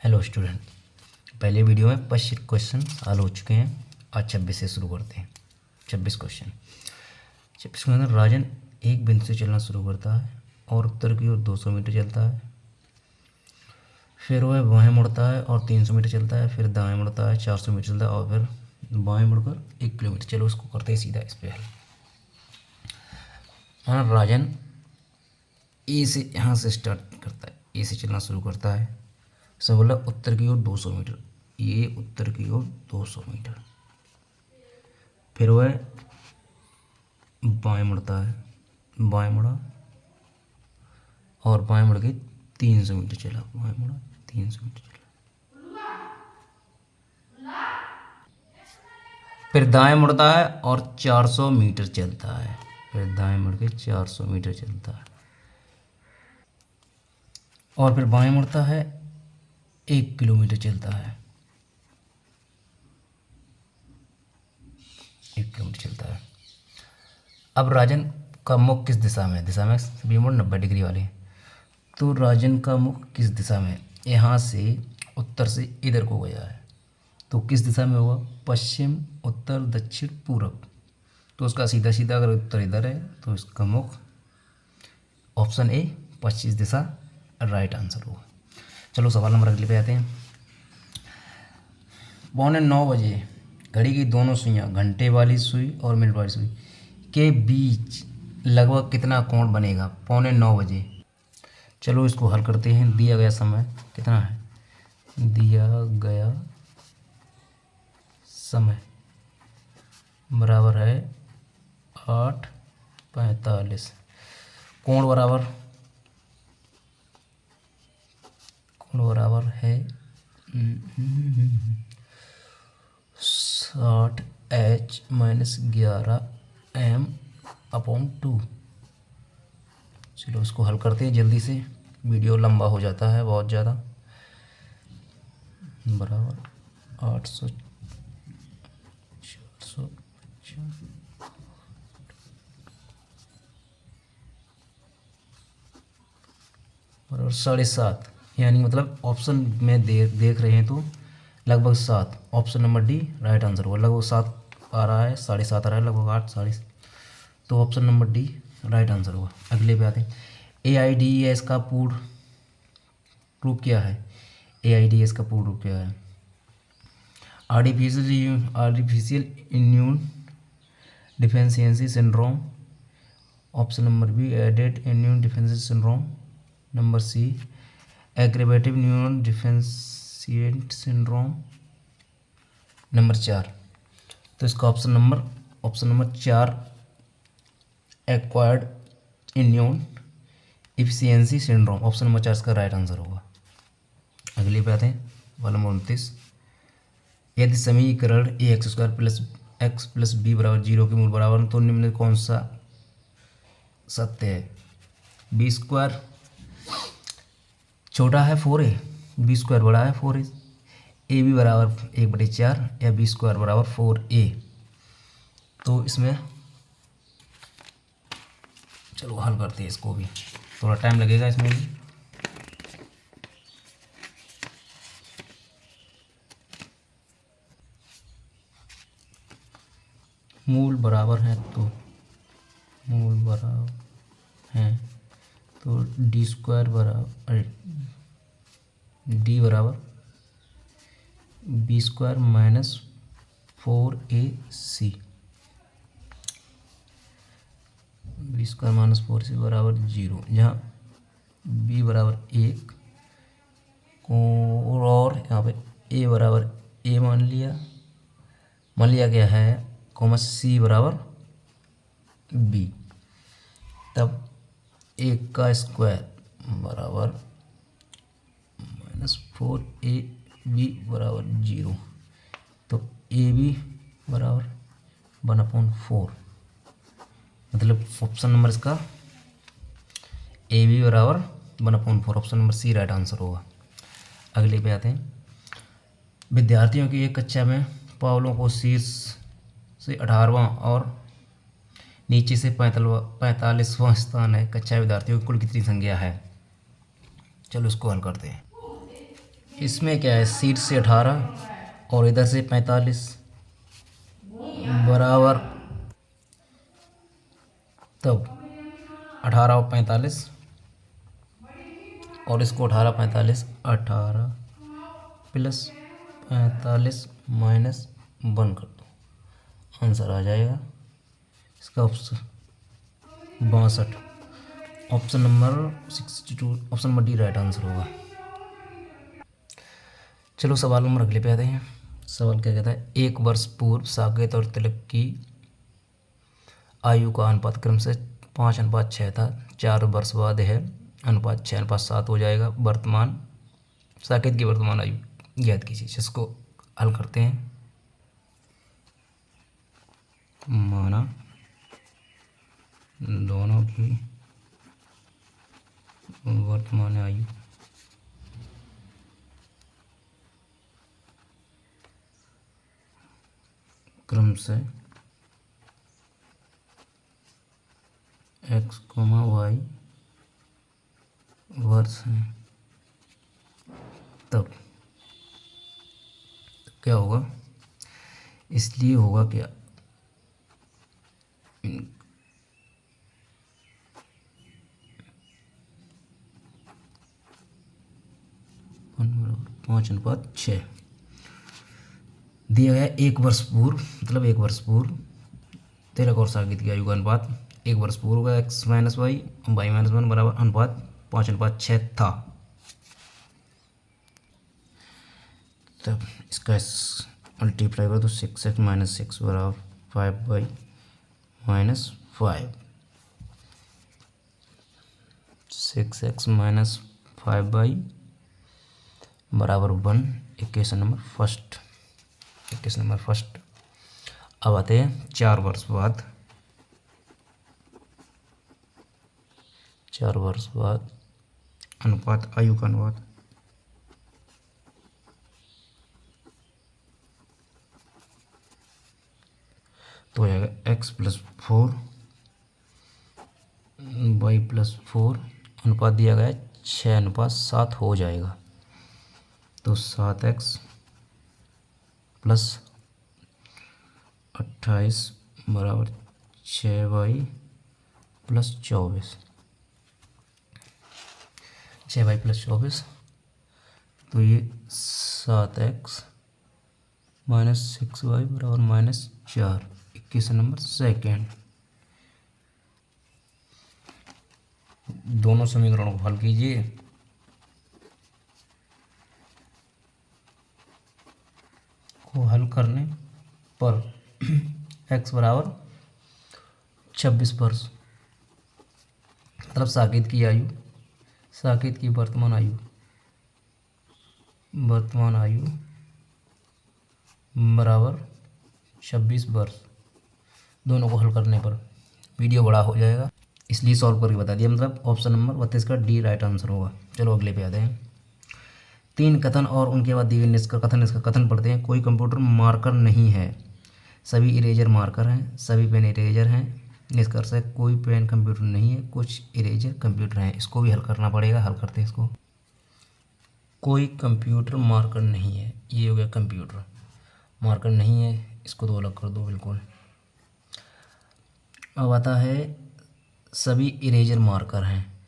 Hello student, पहले video में 25 question हल हो चुके हैं। आज 26 से शुरू करते हैं। 26 क्वेश्चन। 26 के अंदर राजन एक बिंदु से चलना शुरू करता है और उत्तर की ओर 200 मीटर चलता है। फिर वह बाएं मुड़ता है और 300 मीटर चलता है। फिर दाएं मुड़ता है, 400 मीटर चलता है और फिर बाएं मुड़कर 1 किलोमीटर। चलो उसको करते हैं सीधा इस पर हल। हाँ, राजन ए से यहाँ से स्टार्ट करता है, ए से चलना शुरू करता है। सब बोला उत्तर की ओर 200 मीटर, ये उत्तर की ओर 200 मीटर। फिर वह बाएं मुड़ता है, बाएं मुड़ा और बाएं मुड़ के 300 मीटर चला, बाएं मुड़ा 300 मीटर चला। फिर दाएं मुड़ता है और 400 मीटर चलता है। फिर दाएं मुड़ के 400 मीटर चलता है और फिर बाएं मुड़ता है, 1 किलोमीटर चलता है। 1 किलोमीटर चलता है। अब राजन का मुख किस दिशा में है? दिशा में सभी मोड़ 90 डिग्री वाले। तो राजन का मुख किस दिशा में है? यहाँ से उत्तर से इधर को गया है, तो किस दिशा में होगा? पश्चिम, उत्तर, दक्षिण, पूरब। तो उसका सीधा सीधा अगर उत्तर इधर है तो इसका मुख option A 25 Disha right answer होगा। चलो सवाल नंबर अगले पे आते हैं। 8:45 बजे घड़ी की दोनों सुइयां, घंटे वाली सुई और मिनट वाली सुई के बीच लगभग कितना कोण बनेगा? 8:45 बजे। चलो इसको हल करते हैं। दिया गया समय कितना है? दिया गया समय बराबर है 8:45। कोण बराबर है 60H-11M/2। चलो इसको हल करते हैं जल्दी से, वीडियो लंबा हो जाता है बहुत ज़्यादा। बराबर 800 400 बराबर 7.5, यानी मतलब ऑप्शन में देख रहे हैं तो लगभग 7। Option number D right answer होगा। लगभग 7 आ रहा है, 7.5 आ रहा है, लगभग 8 साढ़े, तो option number D right answer होगा। अगले पे आते हैं। AIDS का पूर्ण रूप क्या है? AIDS का पूर्ण रूप क्या है? Artificial immune deficiency syndrome. Option number B added immune deficiency syndrome. Number C aggravative neural deficient syndrome. Number 4, तो इसका option number 4 acquired immune deficiency syndrome. Option number 4 इसका राइट आंसर होगा। अगले पे आते हैं। सवाल नंबर 29। यदि समीकरण ax² plus x plus b बराबर 0 के मूल बराबर, तो निम्न में कौन सा सत्य है? b² छोटा है 4a, b² बड़ा है 4a, ab बराबर 1/4 या b² बराबर 4a। तो इसमें चलो हल करते हैं इसको भी, थोड़ा टाइम लगेगा इसमें भी। मूल बराबर है तो d² बराबर d बराबर b² minus 4ac, b² minus 4ac बराबर 0, जहाँ b बराबर 1 और यहाँ पे a बराबर a मान लिया गया है, कॉमा c बराबर b। तब 1 का स्क्वायर बराबर -4ab बराबर 0, तो ab बराबर 1/4, मतलब ऑप्शन नंबर इसका ab बराबर 1/4। Option number C right answer होगा। अगले पे आते हैं। विद्यार्थियों की एक कक्षा में पावलों को शीर्ष से 18वां और नीचे से 45वां स्थान है। कक्षा विद्यार्थियों की कुल कितनी संख्या है? चलो इसको हल करते हैं। इसमें क्या है, सीट से 18 और इधर से 45 बराबर, तब 18 और 45 और इसको 18 45, 18 प्लस 45 माइनस 1 कर दो, आंसर आ जाएगा इसका option 62। Option number 62, option number D right answer होगा। चलो सवाल नंबर अगले पे आते हैं। सवाल क्या कहता है, 1 वर्ष पूर्व साकेत और तिलक की आयु का अनुपात क्रम से 5:6 था। 4 वर्ष बाद यह अनुपात 6:7 हो जाएगा। वर्तमान साकेत की वर्तमान आयु ज्ञात कीजिए। जिसको हल करते हैं, माना दोनों की वर्तमान आयु क्रम से x, y वर्ष है, तब क्या होगा, इसलिए होगा क्या, पाँच अनुपात 6 दिया गया। 1 वर्ष पूर्व, मतलब 1 वर्ष पूर्व तिलक और साकेत की आयु का अनुपात 1 वर्ष पूर्व का x माइनस वाई माइनस 1 बराबर अनुपात 5:6 था। तब इसका मल्टीप्लाई करो तो 6x माइनस 6 बराबर 5/-5, 6x माइनस 5 बराबर 1। Equation number first. अब आते हैं 4 वर्ष बाद। 4 वर्ष बाद अनुपात, आयु का अनुपात तो हो जाएगा x+4 y+4 अनुपात दिया गया है 6:7 हो जाएगा। तो 7x प्लस 28 बराबर 6y प्लस 24, 6y प्लस 24, तो ये 7x माइनस 6y बराबर -4। Equation number second. दोनों समीकरणों को हल कीजिए। को हल करने पर x बराबर 26 वर्ष, मतलब साकेत की आयु, साकेत की वर्तमान आयु बराबर 26 वर्ष। दोनों को हल करने पर वीडियो बड़ा हो जाएगा, इसलिए सॉल्व करके बता दिया। मतलब ऑप्शन नंबर 32 का डी राइट आंसर होगा। चलो अगले पे आते हैं। 3 कथन और उनके बाद दिए गए निष्कर्ष। इसका कथन पढ़ते हैं। कोई कंप्यूटर मार्कर नहीं है, सभी इरेजर मार्कर हैं, सभी पेन इरेजर हैं। निष्कर्ष है, कोई पेन कंप्यूटर नहीं है, कुछ इरेजर कंप्यूटर हैं। इसको भी हल करना पड़ेगा। हल करते हैं इसको। कोई कंप्यूटर मार्कर नहीं है, ये हो गया कंप्यूटर मार्कर नहीं है, इसको तो अलग कर दो बिल्कुल। अब आता है सभी इरेजर मार्कर हैं,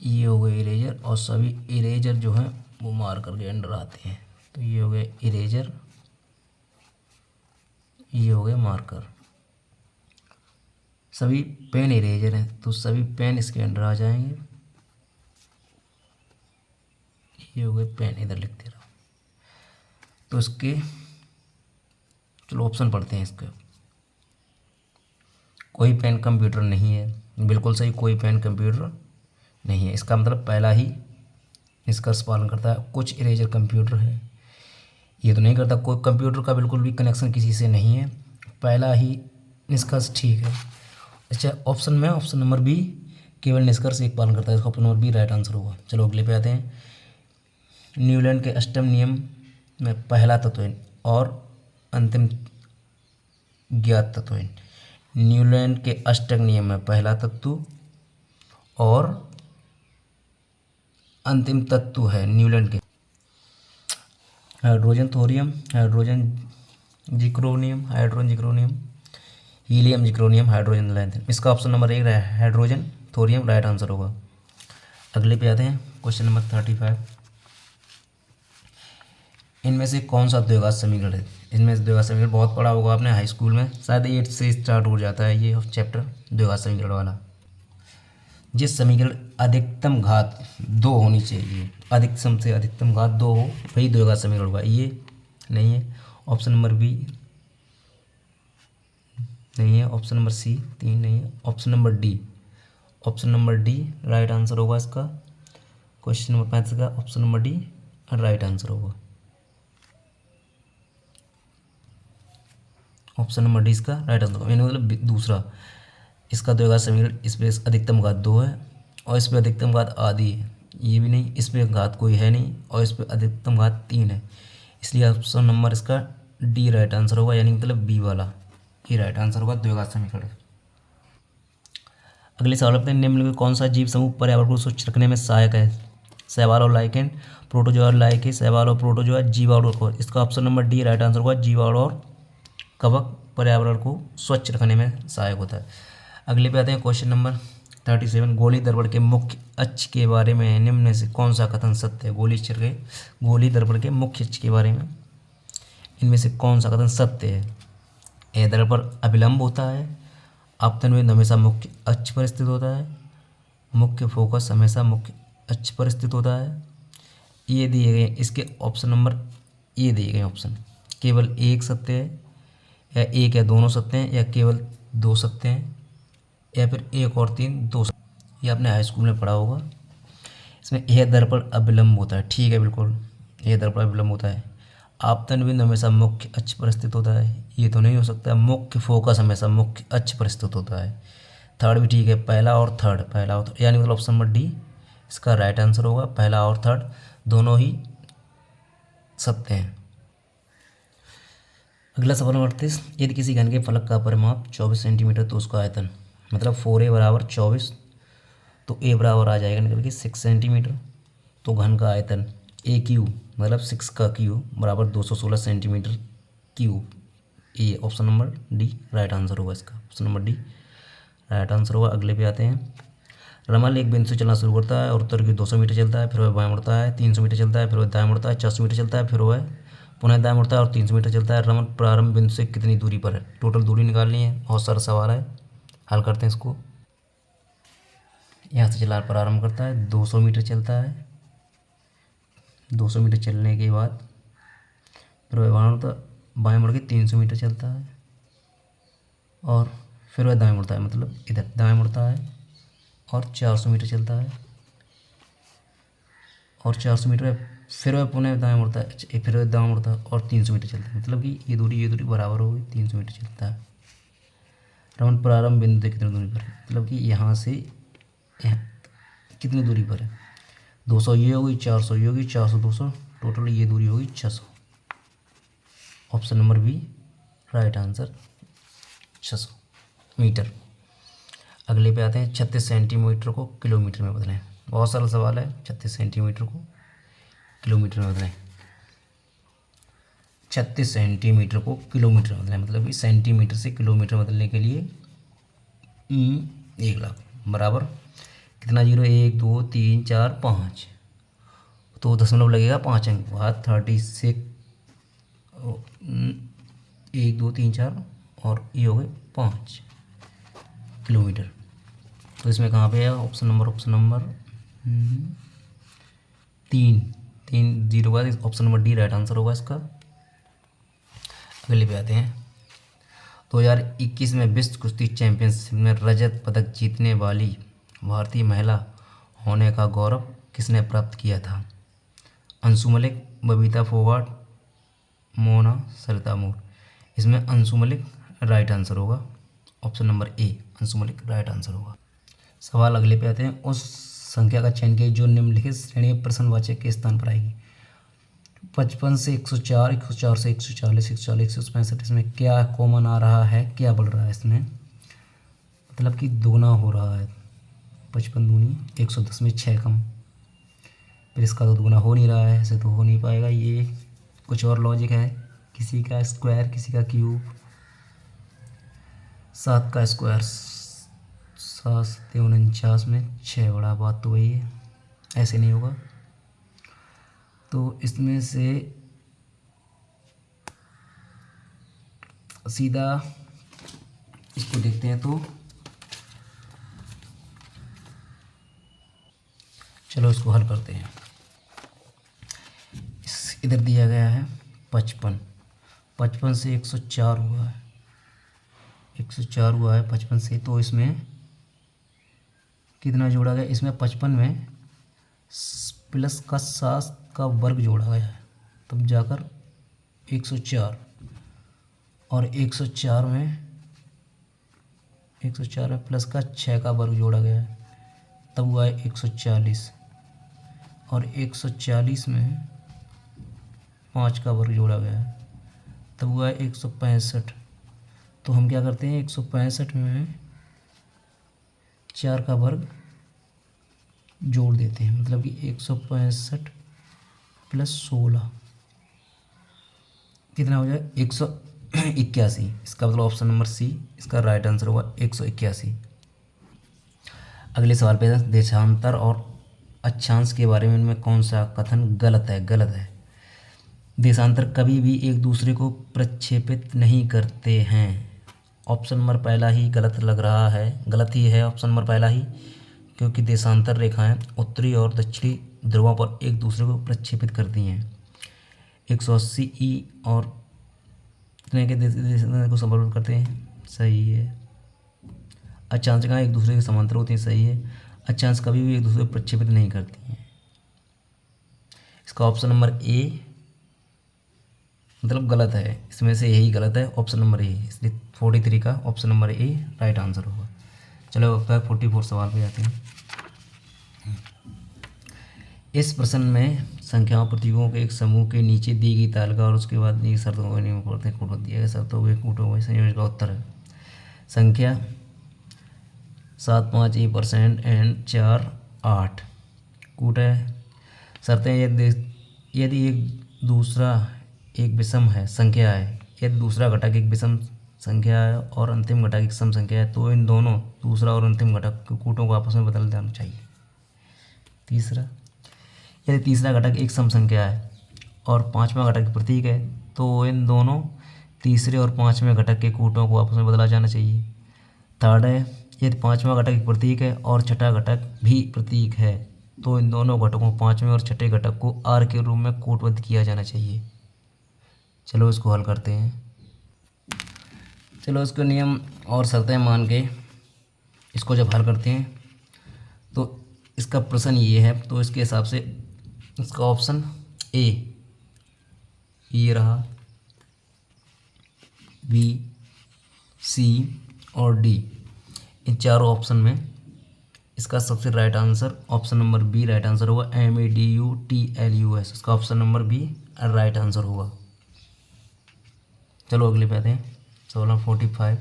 ये हो गए इरेजर, और सभी इरेजर जो हैं वो मार्कर के अंडर आते हैं। तो ये हो गए इरेजर, ये हो गए मार्कर। सभी पेन इरेजर हैं, तो सभी पेन इसके अंडर आ जाएंगे। ये हो गए पेन, इधर लिखते रहो। तो इसके चलो ऑप्शन पढ़ते हैं इसके। कोई पेन कंप्यूटर नहीं है, बिल्कुल सही, कोई पेन कंप्यूटर नहीं है। इसका मतलब पहला ही निष्कर्ष पालन करता है। कुछ इरेजर कंप्यूटर है, ये तो नहीं करता। कोई कंप्यूटर का बिल्कुल भी कनेक्शन किसी से नहीं है, पहला ही निष्कर्ष ठीक है। अच्छा, ऑप्शन में ऑप्शन नंबर बी केवल निष्कर्ष एक पालन करता है, इसका option number B right answer होगा। चलो अगले पे आते हैं। न्यूलैंड के अष्टम नियम में पहला तत्व और अंतिम ज्ञात तत्व। न्यूलैंड के अष्टक नियम में पहला तत्व और अंतिम तत्व है न्यूलैंड के। Hydrogen thorium, hydrogen zirconium, hydrogen zirconium, helium zirconium, hydrogen lanthanum. इसका option number 1 hydrogen thorium right answer होगा। अगले पे आते हैं क्वेश्चन नंबर 35। इनमें से कौन सा द्विघात समीकरण है? इनमें से द्विघात समीकरण बहुत पढ़ा होगा आपने हाई स्कूल में, शायद 8 से स्टार्ट हो जाता है ये चैप्टर द्विघात समीकरण वाला। जिस समीकरण अधिकतम घात 2 होनी चाहिए, अधिकतम से अधिकतम घात 2 हो, वही द्विघात समीकरण होगा। ये नहीं है, ऑप्शन नंबर बी नहीं है, ऑप्शन नंबर सी 3 नहीं है, option number D, option number D right answer होगा इसका। क्वेश्चन नंबर 35 का option number D right answer होगा। ऑप्शन नंबर डी इसका राइट आंसर होगा, यानी मतलब दूसरा। इसका द्विघात समीकरण, इस पे अधिकतम घात 2 है और इस पे अधिकतम घात आधी है, ये भी नहीं, इस पे घात कोई है नहीं और इस पे अधिकतम घात 3 है, इसलिए ऑप्शन नंबर इसका डी राइट आंसर होगा, यानी मतलब बी वाला ये राइट आंसर होगा द्विघात समीकरण। अगले सवाल अपने निम्न में कौन सा जीव समूह पर्यावरण को स्वच्छ रखने में सहायक है? शैवाल और लाइकेन, प्रोटोजोआ और लाइके, शैवाल और प्रोटोजोआ, जीवाणु और कवक। इसका option number D right answer होगा, जीवाणु और कवक पर्यावरण को स्वच्छ रखने में सहायक होता है। अगले पे आते हैं क्वेश्चन नंबर 37। गोली दर्पण के मुख्य अक्ष के बारे में निम्न में से कौन सा कथन सत्य है? गोली दर्पण के मुख्य अक्ष के बारे में इनमें से कौन सा कथन सत्य है? ए दर्पण अभिलंब होता है, आपतन बिंदु हमेशा मुख्य अक्ष पर स्थित होता है, मुख्य फोकस हमेशा मुख्य अक्ष पर स्थित होता है। ये दिए गए, इसके ऑप्शन नंबर ये दिए गए ऑप्शन केवल एक सत्य है, या एक या दोनों सत्य हैं, या केवल 2 सत्य हैं, या फिर 1 और 3 2 सत्य। ये आपने हाई स्कूल में पढ़ा होगा। इसमें यह दर्पण अभिलंब होता है, ठीक है बिल्कुल, यह दर्पण अभिलंब होता है। आपतन बिंदु हमेशा मुख्य अक्ष पर स्थित होता है, ये तो नहीं हो सकता। मुख्य फोकस हमेशा मुख्य अक्ष पर स्थित होता है, थर्ड भी ठीक है, पहला और थर्ड, यानी मतलब ऑप्शन नंबर डी इसका राइट आंसर होगा। पहला और थर्ड दोनों ही सत्य हैं। अगला सवाल नंबर 38। यदि किसी घन के फलक का परिमाप 24 सेंटीमीटर तो उसका आयतन, मतलब 4a बराबर 24, तो a बराबर आ जाएगा निकल के 6 सेंटीमीटर। तो घन का आयतन ए क्यूब मतलब 6 का क्यूब बराबर 216 सेंटीमीटर क्यूब। ये option number D right answer होगा इसका, option number D right answer होगा। अगले पे आते हैं। रमल एक बिंदु से चलना शुरू करता है और उत्तर की 200 मीटर चलता है, फिर वह बाएं मुड़ता है, 300 मीटर चलता है, फिर वह दाएं मुड़ता है, 400 मीटर चलता है, फिर वह पुनः दाएं मुड़ता है और 300 मीटर चलता है। रमन प्रारंभ बिंदु से कितनी दूरी पर है? टोटल दूरी निकालनी है, बहुत सारा सवाल है, हल करते हैं इसको। यहाँ से चला प्रारंभ करता है, 200 मीटर चलता है, 200 मीटर चलने के बाद फिर वह बाएं मुड़ के 300 मीटर चलता है और फिर वह दाएं मुड़ता है, मतलब इधर दाएं मुड़ता है और 400 मीटर चलता है और 400 मीटर फिर वह पुनः दाएं मुड़ता है, फिर वह दाएं मुड़ता है और 300 मीटर चलता है, मतलब कि ये दूरी बराबर होगी, 300 मीटर चलता है। रमन प्रारंभ बिंदु से कितनी दूरी पर है? मतलब कि यहाँ से यहाँ कितनी दूरी पर है? 200 ये होगी, 400 ये होगी, 400 200, टोटल ये दूरी होगी 600। Option number B right answer 600 metre. अगले पे आते हैं। 36 सेंटीमीटर को किलोमीटर में बदलें। बहुत सारा सवाल है, 36 सेंटीमीटर को किलोमीटर में बदलें। 36 सेंटीमीटर को किलोमीटर में बदलें, मतलब कि सेंटीमीटर से किलोमीटर बदलने के लिए 1 लाख बराबर कितना जीरो, 1 2 3 4 5, तो दशमलव लगेगा 5 अंक बाद 36 1 2 3 4 और ये हो गए 5 किलोमीटर। तो इसमें कहाँ पे है ऑप्शन नंबर 3 जीरो का option number D right answer होगा इसका। अगले पे आते हैं। 2021 में विश्व कुश्ती चैंपियनशिप में रजत पदक जीतने वाली भारतीय महिला होने का गौरव किसने प्राप्त किया था? अंशु मलिक, बबीता फोगाट, मोना सरिता मोर। इसमें अंशु मलिक राइट आंसर होगा, ऑप्शन नंबर ए अंशु मलिक राइट आंसर होगा। सवाल अगले पे आते हैं। उस संख्या का चयन कीजिए जो निम्नलिखित श्रेणी में प्रश्नवाचक के स्थान पर आएगी। 55 से 104, 104 से 140, 140 से 165। इसमें क्या कॉमन आ रहा है, क्या बढ़ रहा है इसमें? मतलब कि दोगुना हो रहा है। 55 दूनी 110 में 6 कम, फिर इसका तो दोगुना हो नहीं रहा है, ऐसे तो हो नहीं पाएगा। ये कुछ और लॉजिक है, किसी का स्क्वायर किसी का क्यूब, 7 का स्क्वायर 7 सत्ते 49 में 6 बड़ा, बात तो वही है, ऐसे नहीं होगा। तो इसमें से सीधा इसको देखते हैं, तो चलो इसको हल करते हैं। इधर दिया गया है 55, 55 से 104 हुआ है, 104 हुआ है 55 से, तो इसमें कितना जोड़ा गया, इसमें 55 में प्लस का 7 का वर्ग जोड़ा गया है, तब जाकर 104, और 104 में प्लस का 6 का वर्ग जोड़ा गया है, तब हुआ है 140, और 140 में 5 का वर्ग जोड़ा गया है, तब हुआ है 165। तो हम क्या करते हैं, 165 में 4 का वर्ग जोड़ देते हैं, मतलब कि 165 प्लस 16 कितना हो जाए 181। इसका मतलब ऑप्शन नंबर सी इसका राइट आंसर होगा 181। अगले सवाल पे देशांतर और अक्षांश के बारे में इनमें कौन सा कथन गलत है? गलत है। देशांतर कभी भी एक दूसरे को प्रक्षेपित नहीं करते हैं। ऑप्शन नंबर पहला ही गलत लग रहा है, गलत ही है ऑप्शन नंबर पहला ही, क्योंकि देशांतर रेखाएं उत्तरी और दक्षिणी ध्रुवों पर एक दूसरे को प्रक्षेपित करती हैं। 180 ई और इतने के देशांतर को समर्पित करते हैं, सही है। अक्षांशिकाएं एक दूसरे के समांतर होती हैं, सही है। अक्षांश कभी भी एक दूसरे को प्रक्षेपित नहीं करती हैं। इसका ऑप्शन नंबर ए मतलब गलत है, इसमें से यही गलत है, ऑप्शन नंबर ए, इसलिए 43 का ऑप्शन नंबर ए राइट आंसर होगा। चलो अब 44 सवाल पे जाते हैं। इस प्रश्न में संख्याओं प्रतीकों के एक समूह के नीचे दी गई तालिका और उसके बाद दी शर्तों को नियम करते हैं, कूटो दिया गया शर्तों के कूटों में संयोजन का उत्तर है संख्या 7 5 % एंड 4 8 कूट है। शर्तें यदि एक विषम है संख्या है, यदि दूसरा घटक एक विषम संख्या है और अंतिम घटक एक सम संख्या है, तो इन दोनों दूसरा और अंतिम घटक के कूटों को आपस में बदल देना चाहिए। तीसरा, यदि तीसरा घटक एक सम संख्या है और पांचवा घटक प्रतीक है, तो इन दोनों तीसरे और पांचवें घटक के कूटों को आपस में बदला जाना चाहिए। थर्ड है, यदि पांचवा घटक एक प्रतीक है और छठा घटक भी प्रतीक है, तो इन दोनों घटकों पांचवें और छठे घटक को आर के रूप में कूटबद्ध किया जाना चाहिए। चलो इसको हल करते हैं। चलो इसको नियम और शर्तें मान के इसको जब हल करते हैं, तो इसका प्रश्न ये है, तो इसके हिसाब से इसका ऑप्शन ए ये रहा, बी सी और डी, इन चारों ऑप्शन में इसका सबसे right answer option number B right answer होगा। MADUTLUS इसका option number B right answer होगा। चलो अगले पे आते हैं, सवाल नंबर 45।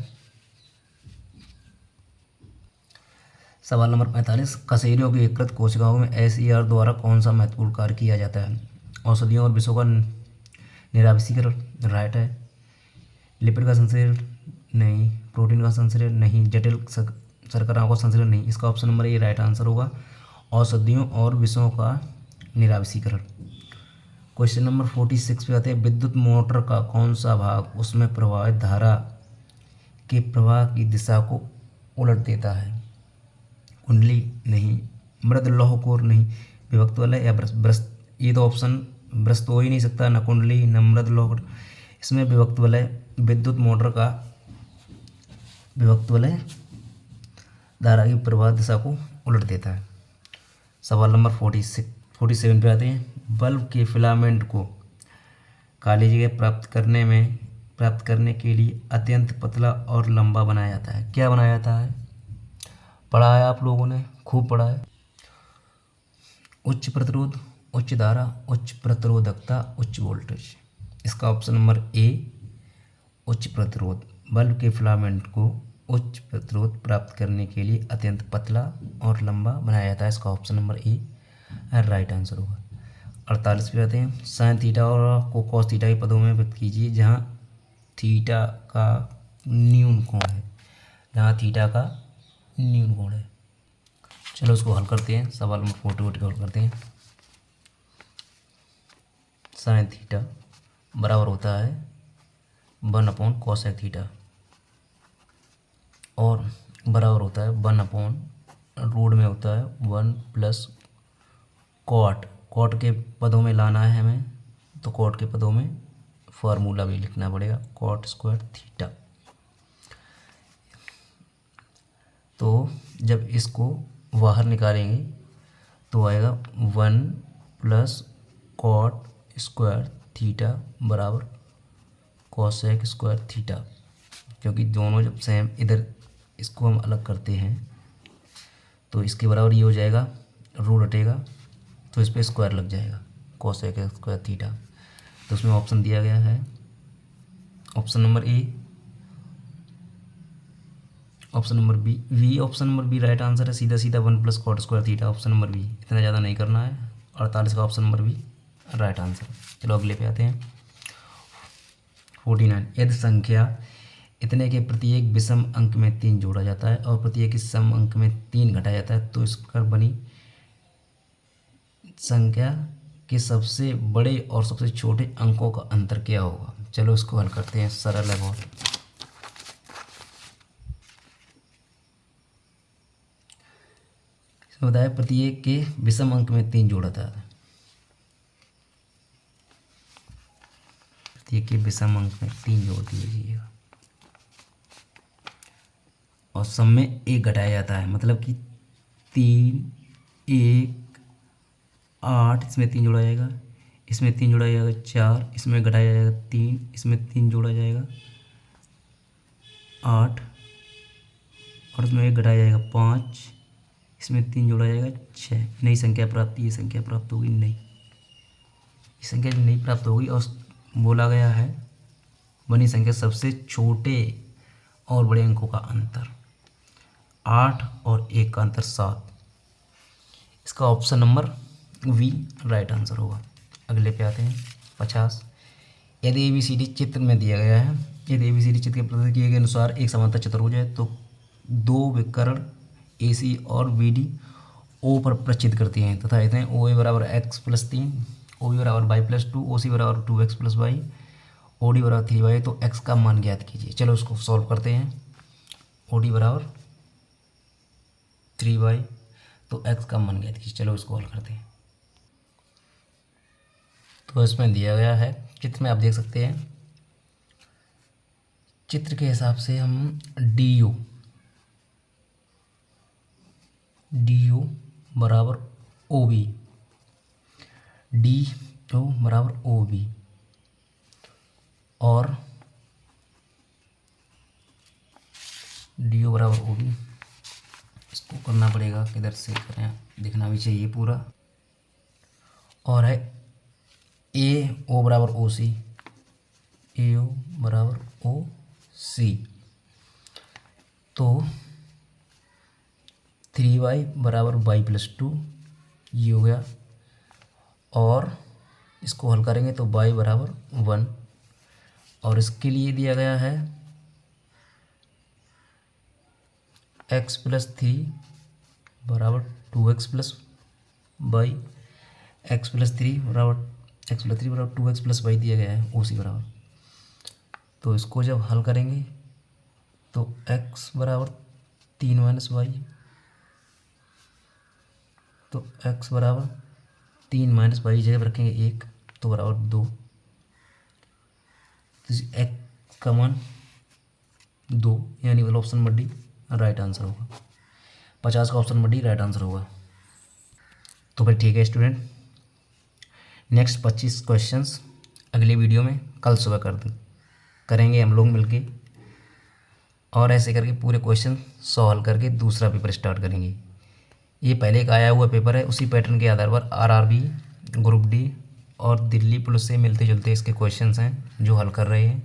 सवाल नंबर 45, कशेरुओं की एकीकृत कोशिकाओं में SER द्वारा कौन सा महत्वपूर्ण कार्य किया जाता है? औषधियों और विषों का निरावसीकरण, राइट है। लिपिड का संश्लेषण, नहीं। प्रोटीन का संश्लेषण, नहीं। जटिल शर्कराओं का संश्लेषण, नहीं। इसका ऑप्शन नंबर ए राइट आंसर होगा, औषधियों और विषों का निरावसीकरण। क्वेश्चन नंबर 46 पे आते हैं, विद्युत मोटर का कौन सा भाग उसमें प्रवाहित धारा के प्रवाह की दिशा को उलट देता है? कुंडली, नहीं। मृद लौह कोर, नहीं। विभक्त वलय या ब्रस्त, ये तो ऑप्शन ब्रस्त हो ही नहीं सकता, न कुंडली न मृद लौह। इसमें विभक्त वलय, विद्युत मोटर का विभक्त वलय धारा की प्रवाह दिशा को उलट देता है। सवाल नंबर 47 पे आते हैं, बल्ब के फिलामेंट को काली जगह प्राप्त करने के लिए अत्यंत पतला और लंबा बनाया जाता है। क्या बनाया जाता है? पढ़ा है आप लोगों ने, खूब पढ़ा है। उच्च प्रतिरोध, उच्च धारा, उच्च प्रतिरोधकता, उच्च वोल्टेज। इसका ऑप्शन नंबर ए उच्च प्रतिरोध। बल्ब के फिलामेंट को उच्च प्रतिरोध प्राप्त करने के लिए अत्यंत पतला और लंबा बनाया जाता है। इसका ऑप्शन नंबर ए राइट आंसर होगा। 48 पे आते हैं। साइन थीटा और को कॉस थीटा के पदों में व्यक्त कीजिए जहाँ थीटा का न्यून कोण है, जहाँ थीटा का न्यून कोण है। चलो उसको हल करते हैं, सवाल नंबर 48 को हल करते हैं। साइन थीटा बराबर होता है 1/cos थीटा और बराबर होता है 1/रूट में होता है 1 + कॉट। कॉट के पदों में लाना है हमें, तो कॉट के पदों में फार्मूला भी लिखना पड़ेगा, कॉट स्क्वायर थीटा। तो जब इसको बाहर निकालेंगे तो आएगा 1 + कॉट स्क्वायर थीटा बराबर कॉसेक स्क्वायर थीटा, क्योंकि दोनों जब सेम, इधर इसको हम अलग करते हैं तो इसके बराबर ये हो जाएगा, रूट हटेगा तो इस पर स्क्वायर लग जाएगा, कॉसेक स्क्वायर थीटा। तो उसमें ऑप्शन दिया गया है option number A, option number B, option number B right answer है। सीधा सीधा 1 + cot square theta, option number B, इतना ज़्यादा नहीं करना है। 48 का option number B right answer. चलो अगले पे आते हैं। 49, यदि संख्या इतने के प्रत्येक विषम अंक में 3 जोड़ा जाता है और प्रत्येक सम अंक में 3 घटाया जाता है तो इसका बनी संख्या के सबसे बड़े और सबसे छोटे अंकों का अंतर क्या होगा। चलो इसको हल करते हैं, सरल है बहुत। इसमें बताया प्रत्येक के विषम अंक में 3 जोड़ा था, प्रत्येक के विषम अंक में 3 जोड़ दीजिएगा और सम में 1 घटाया जाता है, मतलब कि 3, 1, 8, इसमें 3 जोड़ा जाएगा, इसमें 3 जोड़ा जाएगा 4, इसमें घटाया जाएगा 3, इसमें 3 जोड़ा जाएगा 8 और इसमें 1 घटाया जाएगा 5, इसमें 3 जोड़ा जाएगा 6। नई संख्या प्राप्त, ये संख्या प्राप्त होगी नहीं, ये संख्या नहीं प्राप्त होगी। और बोला गया है बनी संख्या सबसे छोटे और बड़े अंकों का अंतर 8 और 1 का अंतर 7। इसका option number B right answer होगा। अगले पे आते हैं 50, यदि ABCD चित्र में दिया गया है, यदि ABCD चित्र के प्रदर्शित किए गए अनुसार एक समांतर चतुर्भुज है तो 2 विकर्ण AC और BD O पर प्रचित करती हैं तथा इतने OA बराबर x + 3, OB बराबर y + 2, OC बराबर 2x + y, OD बराबर 3y, तो x का मान ज्ञात कीजिए। चलो उसको सॉल्व करते हैं। OD बराबर 3y, तो x का मान ज्ञात कीजिए। चलो इसको हल करते हैं। तो इसमें दिया गया है, चित्र में आप देख सकते हैं, चित्र के हिसाब से हम DU बराबर OB, DU बराबर OB और DU बराबर OB, इसको करना पड़ेगा, किधर से करें, दिखना भी चाहिए पूरा। और है AO बराबर OC, AO बराबर OC, तो 3y बराबर y + 2 ये हो गया और इसको हल करेंगे तो y बराबर 1 और इसके लिए दिया गया है x + 3 बराबर 2x + y, x + 3 बराबर 2x + y दिया गया है OC बराबर। तो इसको जब हल करेंगे तो x बराबर 3 - y, तो x बराबर 3 - y जगह रखेंगे 1 तो बराबर 2, तो x का मान 2, यानी वाला option number D right answer होगा। 50 का option number D right answer होगा। तो फिर ठीक है स्टूडेंट, नेक्स्ट 25 क्वेश्चंस अगले वीडियो में कल सुबह करेंगे हम लोग मिलके, और ऐसे करके पूरे क्वेश्चन सॉल्व करके दूसरा पेपर स्टार्ट करेंगे। ये पहले एक आया हुआ पेपर है, उसी पैटर्न के आधार पर RRB, ग्रुप डी और दिल्ली पुलिस से मिलते जुलते इसके क्वेश्चंस हैं जो हल कर रहे हैं।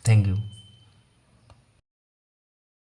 Thank you.